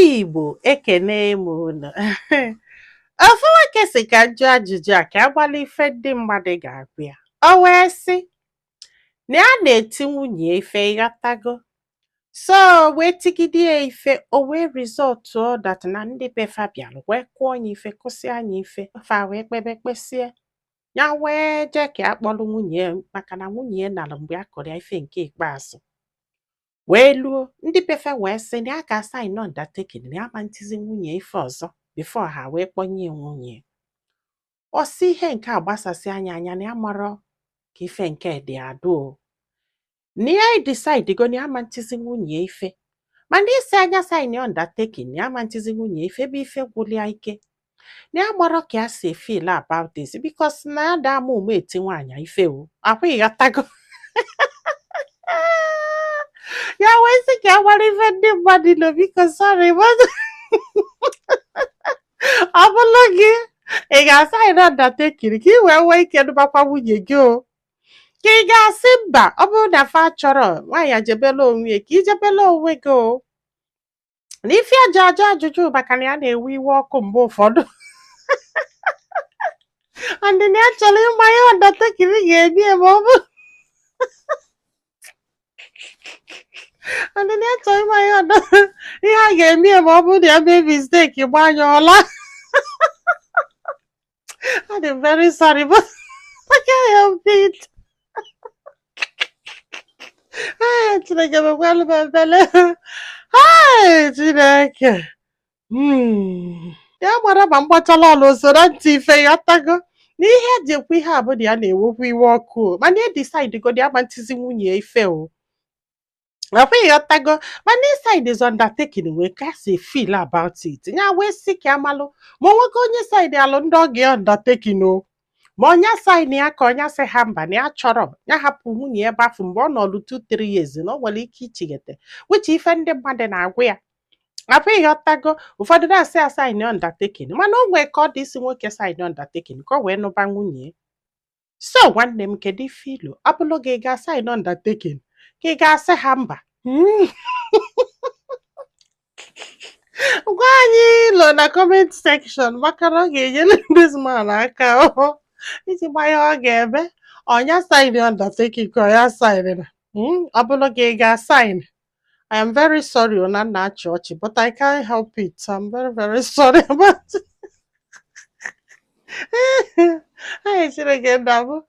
Igbo ekene m unu. Ofu nwoke si ka njụ ajụjụ a ka agbala ife ndị mmadụ ga-agụ ya. O wee sị na ya na-eti nwunye ife ịghọtago. So wee tigide ya ife o wee resọtụ dat na ndị befa bịara wee kụọ ya ife kụsịa anya ife fa wee kpebe kpesie. Ya wee jee ka a kpọrọ nwunye ya maka na nwunye ya nara mgbe a kọrọ ya ife nke ikpeazụ. Wee luo ndị befa wee sị na ya ga-asaịn undertaking na ya ma ntizi nwunye ife ọzọ before ha wee kpọnye nwunye. Ọ sị ihe nke a gbasasị anya na ya marọ ka ife nke dị adụ. Na ya decide go na ya ma ntizi nwunye ife. Mana isi anya saịn undertaking na ya ma ntizi nwunye ife bụ ife gwụlịa ike. Na ya marọ ka ya si feel about this because na ya da ama ume eti nwaanyị ife o. Akwa ịghọtago. Ya wee sị ka ya gbara ife ndị mmadụ nọ biko sorry but ọ bụrụ gị ị ga-asaịn undertaking ka ị wee nwee ike nụbakwa nwunye gị o. Ka ị ga-asị mba ọ bụrụ na fa chọrọ nwaanyị jebela onwe ya ka ijebela onwe gị o. Na ife ajụ ajụjụ maka na ya na-ewe iwe ọkụ mgbe ụfọdụ. And na ya chọrọ ịma ihe undertaking ga-eme ma ọ bụ and na ya chọrọ ịma ihe a ga-eme ma ọ bụrụ na ya mee mistake gbanye ọla. I'm very sorry but I can't help it. Chineke mekwalụ m ebele. Chineke. Ya mara ma mgbachala ọla usoro ntị ife ghọtago. N'ihe eji ekwu ihe a bụ na ya na-ewekwa iwe ọkụ mana ya decide go ya ma ntizi nwunye ife o. Akwa ịghọtago mana inside is undertaking wee ka si feel about it. Ya wee sị ka amalụ ma onwego onye side alụ ndị ọ ga undertaking o. Ma onye saịn ya ka onye sị ha mba na ya chọrọ ya hapụ nwunye ebe afọ mgbe ọ nọlụ 2-3 years na ọ nwere ike ichighete which ife ndị mmadụ na-agwa ya. Akwa ịghọtago ụfọdụ na-asị ya saịn undertaking mana o nwee ka ọ dị isi nwoke saịn undertaking ka o wee nụba nwunye. So nwanne m kedu ife ilu ọ bụrụ gị ga saịn undertaking ka ị ga-asị ha mba. Gwa anyị ilo na comment section maka na ọ ga-enyere this man aka iji gba ihe ọ ga-eme. Ọnya saịn undertaking ka ọnya saịn na ọ bụrụ gị ga-asaịn. I am very sorry na nna achị ọchị but I can't help it. I'm very sorry about it. Chineke nna m.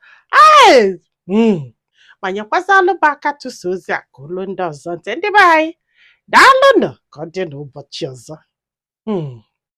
Ma nyekwazalụ bụ aka tụsa ozi a ka olu ndị ọzọ ntị ndị be anyị daalụnụ ka ọ dị n'ụbọchị ọzọ.